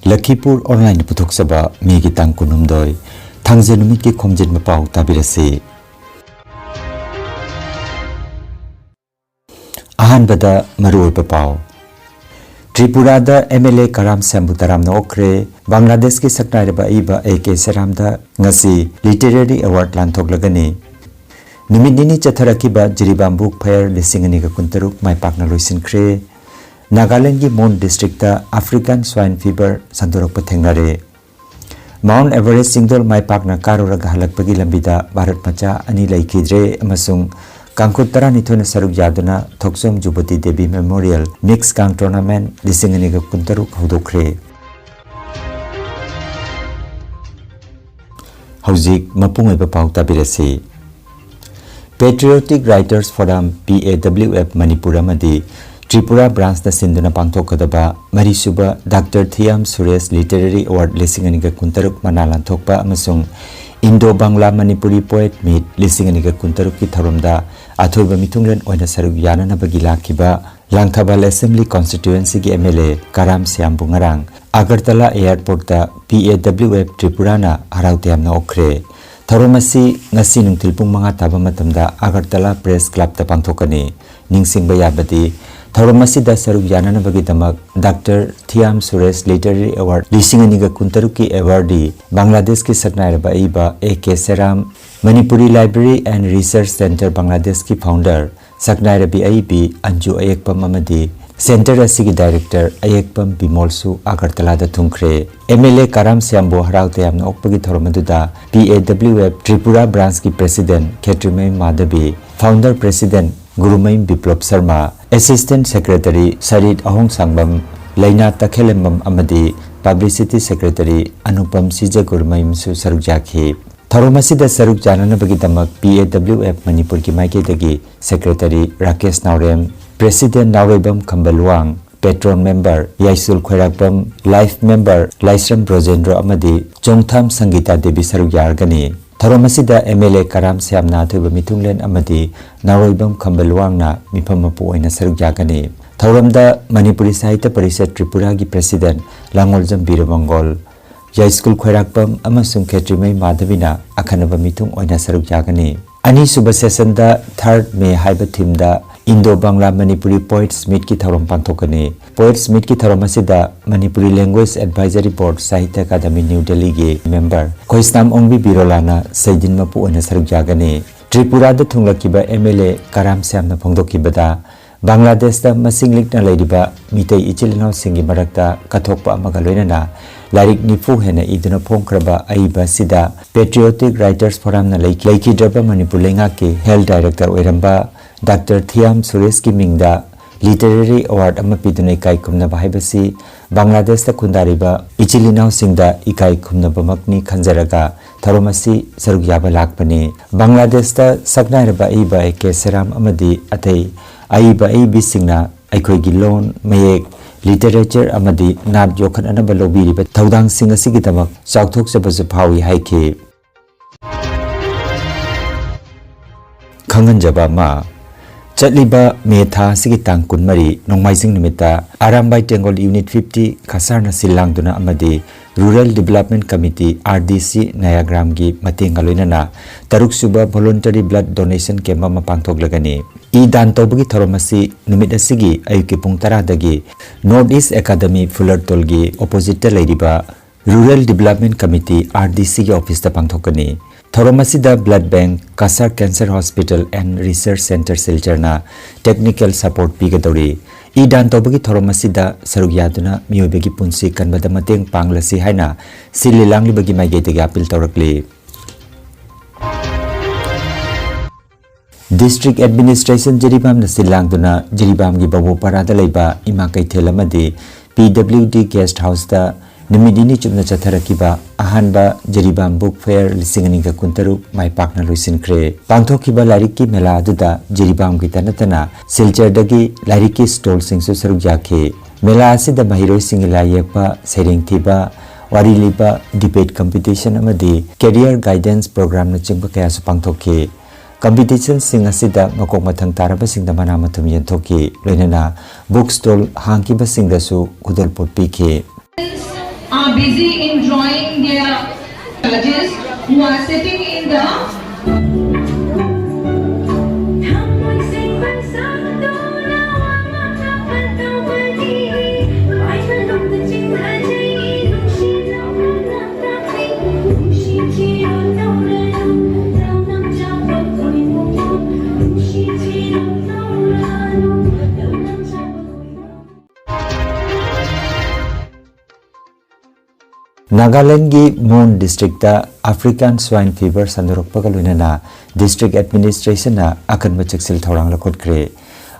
Lakhipur Online Puthok Sabha Megi Tangkunumdoi Thangzenumit ki Khomjinba Pao tabirasi. Ahanbada Maruoipa Pao Tripura da MLA Karam Sambutaram na okre Bangladesh ki saknairaba iba AK Saramda ngasi Literary Award lanthok lagani. Nimidini chatharakiba Jiribambuk Fair lisingani ka kuntaruk mai pakna loisin kre. Nagaland ki Mon district da African swine fever sandorok pathengnare. Mount Everest singdol mai pakna karuraga halakpagi lambida Bharat macha ani laikidre amasung Kangkut tarani thona saruk yaduna Thoksom Jubati Devi Memorial Mixed Kang Tournament lisingani ka kuntaruk hodokre. Hauzik mapungoi pau tabirasi. Patriotic Writers Forum PAWF Manipura Madi Tripura branch da Sinduna Pangthokadaba Marisuba Dr. Thiam Suresh Literary Award Lisinganika Kuntaruk Manalan Thokpa amasung Indo Bangla Manipuri Poet Meet Lisinganika Kuntaruk ki tharumda Athoiba mitunglen oina saruk yanana bagi lakhiba Langthabal Assembly Constituency ki MLA Karam Siambu ngarang Agartala Airport da PAWF Tripura na haraute amna okre. Tharumasi ngasi nungtil pung mga taba matamda Agartala Press Club da pangthokani ningsingba yabadi Tharumasi da saruk yanana bagi damak Dr. Thiam Suresh Literary Award lisinganiga kuntaruki awardee Bangladesh ki saknairaba iba AK Seram Manipuri Library and Research Center Bangladesh ki founder saknairabi aibi Anju Ayekpam amadi Center asigi director Ayekpam Bimolsu Agartala da thungkre. MLA Karam Siambo haraute amna okpagi thoromaduda PAWF Tripura branch ki president Khetrimai Madhabi, founder president Gurumaim Biplop Sharma, assistant secretary Sarit Ahong Sangbam, Laina Takhelembam amadi publicity secretary Anupam Sija Gurumaim su saruk jakhi. Tharumasida saruk janana bagi damak PAWF Manipur ki maike dagi secretary Rakesh Naurem, President Nauribam Kambalwang, Patron Member Yaisul Khairakbam, Life Member Laisram Brojendro Amadi, Jongtham Sangita Devi Saruk Yargani. Tharumasida MLA Karam Siamna Thuba Mitunglen Amadi, Nauribam Kambalwang na Mipamapu oina Saruk Yargani. Tharamda Manipuri Sahitya Parishad Tripura ki President Langoljam Birabangol, Yaisul Khairakbam amasung Khetrimai Madhavina akhanaba mitung oina Saruk Yargani. Ani suba session da 3rd May haiba theme da Indo Bangla Manipuri Poets Meet ki tharom pangthokani. Poets Meet ki tharom asida Manipuri Language Advisory Board Sahitya Academy New Delhi ki member Khoisnam Ongbi Birolana Saidin mapu oina saruk jagani. Tripura da thunglakiba MLA Karam Siamna phongdokibada Bangladesh da masing likna leiriba mitei ichilinaw singi marakta kathokpa amaga loinana Larik nifu hena iduna phongkraba aiba sida Patriotic Writers Forum na laikidraba Manipur lenga ki Health Director oiramba Dr. Thiam Suresh ki mingda Literary Award ama piduna ikai kumna bahaibasi Bangladesh da kundariba ichilinaw singda ikai kumna bamakni khanjaraga tharumasi saruk yaba lakpani. Bangladesh da saknairaba aiba AK Seram amadi atai aiba aibi singna aikoi gi lon mayek literature amadi nab yokhan anaba lobiriba thaudang sing asigi damak chauthok sabasu phawi haike. Khanganjaba ma Chatliba Metha sigi tang kunmari nongmaising nimita Arambai Tengol Unit 50 Khasarna Silangduna amadi Rural Development Committee RDC Nayagram gi matenga loinana taruk suba voluntary blood donation camp ma pangthok lagani. I dan tawbagi tharomasi numit asigi ayuki pung 10 dagi North East Academy Fullertol gi opposite leiriba Rural Development Committee RDC gi office ta pangthokani. Tharomasida Blood Bank, Kasar Cancer Hospital and Research Center Siljarna technical support pigadori. I dan tobagi Tharomasida saruk yaduna miyobegi punsi kanbada mateng panglasi haina sililangli bagi maigedegi apil tawrakli. District Administration Jiribam na silangduna Jiribam gi babu parada laiba imakai thelamadi PWD Guest House da Nimidini chumna chatharakiba ahanba Jiribam Book Fair lisinganinga kuntaruk mai pakna loisin kre. Pangthokiba lariki mela aduda Jiribam ki tanatana Silchar dagi lariki stall singsu saruk jakhe. Mela asida mahiroi singila yekpa sering thiba wari liba debate competition amadi career guidance program na chingba kaya su pangthokhe. Competition sing asida makok mathang taraba singda mana mathum yenthoki loinana book stall hangkiba singdasu kudal pot pikhe. busy in drawing their judges who are sitting in the Nagaland gi Mon district ta African swine fever sandorok pagaluina district administration na akan machaksil thorang lakot kre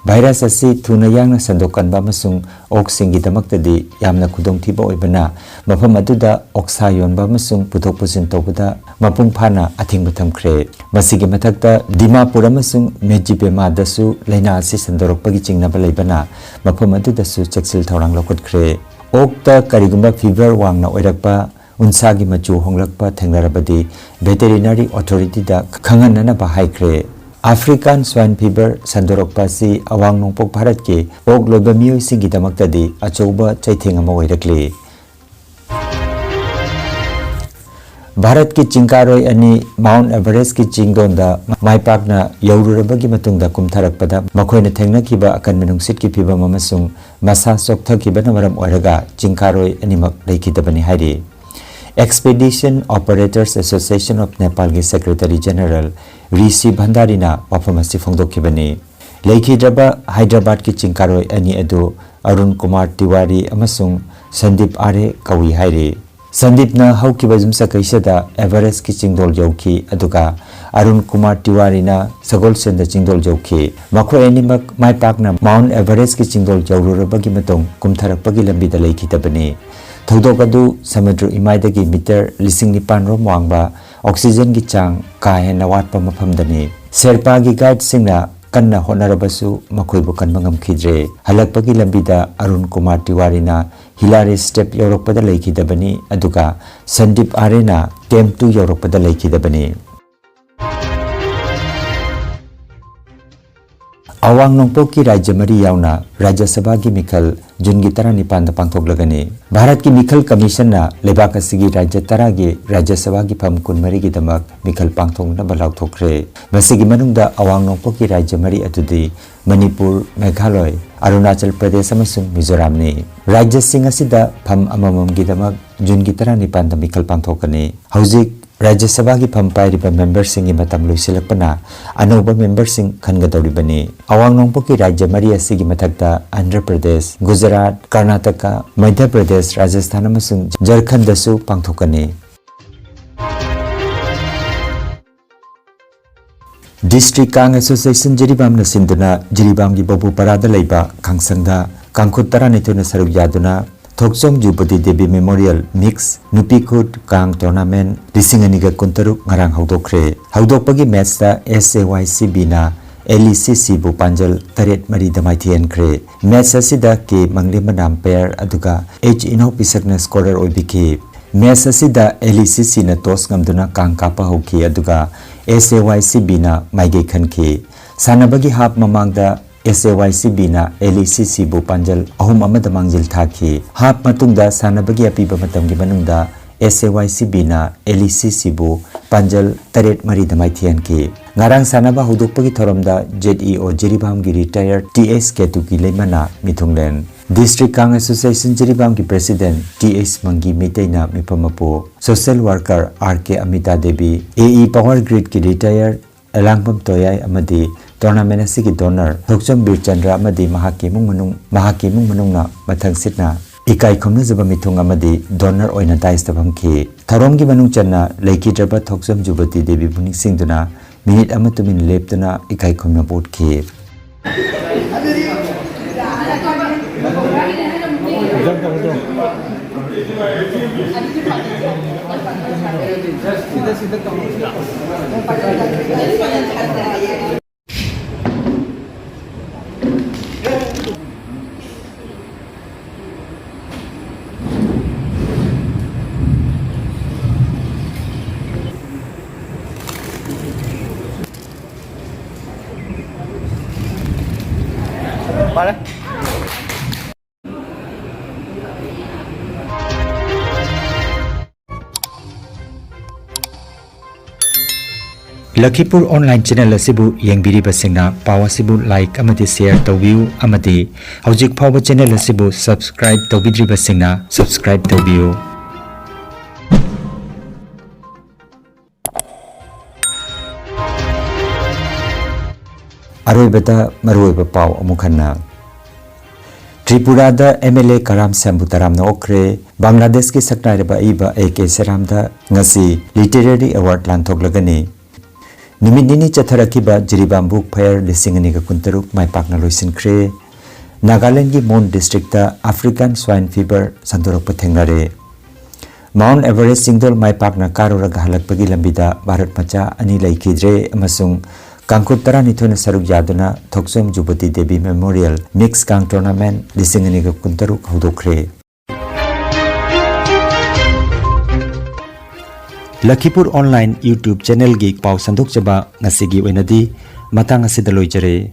virus asi thuna yang na sandokan ba masung oxing gi damak tadi yamna khudong thiba oibana mafam aduda oxa yon ba masung puthok pusin tobada mapung phana athing batham kre masigi mathakta Dimapur amasung Mejipema dasu laina asi sandorok pagi chingna ba leibana mafam aduda su chaksil thorang lakot kre Okta karigumba fever wang na oirakpa unsagi machu honglakpa thengnarabadi veterinary authority da khanganana ba haikre African swine fever sandorokpa si awang nongpok bharat ke ok loiba mioi singi damaktadi achouba chaitheng ama oirakle Bharat ki chingkaroi ani Mount Everest ki chingdonda maipakna yaururabagi matungda kumtharakpada makhoina thengnakiba akan menungsit ki phibam amasung masa sokthakiba maram oiraga chingkaroi animak leikidabani hairi Expedition Operators Association of Nepal ki Secretary General Rishi Bhandarina wafamasi phongdokibani leikidraba Hyderabad ki chingkaroi ani adu Arun Kumar Tiwari amasung Sandeep Are kawi hairi Sandeep na haukiba jumsa kaisada Everest ki chingdol jauki aduga Arun Kumar Tiwari na Sagol Senda chingdol jauki makho animak maipakna Mount Everest ki chingdol jaururabagi matong kumtharakpagi lambi da leikitabani thodok adu samudra imaidagi meter 9,000 rom wangba oxygen gi chang ka hena watpa maphamdani serpa gi guide singna kanna honarabasu makhoibu kanmangam khidre halakpagi lambida Arun Kumar Tiwari na Hilary step yorokpada leikidabani aduga Sandeep Arena camp 2 yorokpada leikidabani Awang nongpok ki Rajya Mari yauna Rajya Sabha ki Mikhal Jungi Tara Nipan da pangthoklagani Bharat ki Mikhal Commission na lebak asigi Rajya Tara gi Rajya Sabha ki pham kunmari gi damak Mikhal pangthongna balaw thokre masigi manungda awang nongpok ki Rajya Mari atudi Manipur Meghalaya Arunachal Pradesh amasung Mizoram ni Rajya sing asida pham amamam gi damak Jungi Tara Nipan da Mikhal pangthokani hauzik Rajya Sabha ki pham pairiba members singi matam loisilakpana anoba members sing khangadoribani awang nongpok ki Rajya Mari asigi mathakta Andhra Pradesh Gujarat Karnataka Madhya Pradesh Rajasthan amasung Jharkhand dasu pangthokani District Kang Association Jiribam na sinduna Jiribam gi Babu Parada leiba Kangsangda Kangkhut Tara nituna saruk yaduna Thoksom Jupati Devi Memorial Mix Nupikut Kang Tournament Lisingani Kuntaruk ngarang haudokre haudokpagi match da SAYCB na LECC bu panjal taret mari damai thian kre match asida ke mangli manam pair aduga H ino pisakna scorer oibiki match asida LECC na toss ngamduna kang kapa hoki aduga SAYCB na maige khanki sanabagi hap mamangda SAYCB na LECC bu panjal ahum amada mangjil thaki hap matungda sanabagi apiba matamgi manungda SAYCB na LECC bu panjal taret mari damai thian ki ngarang sanaba hudukpagi thoromda ZEO Jiribam gi retired TS Ketu ki leimana mithunglen District Kang Association Jiribam ki President TS Mangi Miteina mipamapu Social Worker RK Amita Devi AE Power Grid ki retired Elangpam Toyai amadi tournament asigi donor Thokcham Bir Chandra amadi mahaki mung manung na mathang sitna ikai khomna jaba mithung amadi donor oina dais tabam ki tharom gi manung channa leiki draba Thokcham Jubati Devi buning singduna minute amatumin leptuna ikai khomna bot ki Vale. Lakhipur Online Channel asibu yengbiriba singna paw asibu like amati share tawbiu amati hojik phawba channel asibu subscribe tawbidriba singna subscribe tawbiu. Aroibata maroiba paw amukhanna Tripura da MLA Karam Sambutaram na okre Bangladesh ki saknairaba iba AK Seramda ngasi literary award lanthok lagani Nimidini chatharakiba Jiribambuk Fair lisingani ka kuntaruk mai pakna loisinkhre Nagaland ki Mon district da African swine fever sandorok pathengnare Mount Everest singdol mai pakna karuraga halakpagi lambida Bharat macha ani laikidre amasung Kangkut tarani thona saruk yaduna Thoksom Jubati Devi Memorial Mixed Kang Tournament lisingani ka kuntaruk hodokre Lakhipur Online YouTube channel gi paw sandok chaba ngasigi oinadi matang asida loijare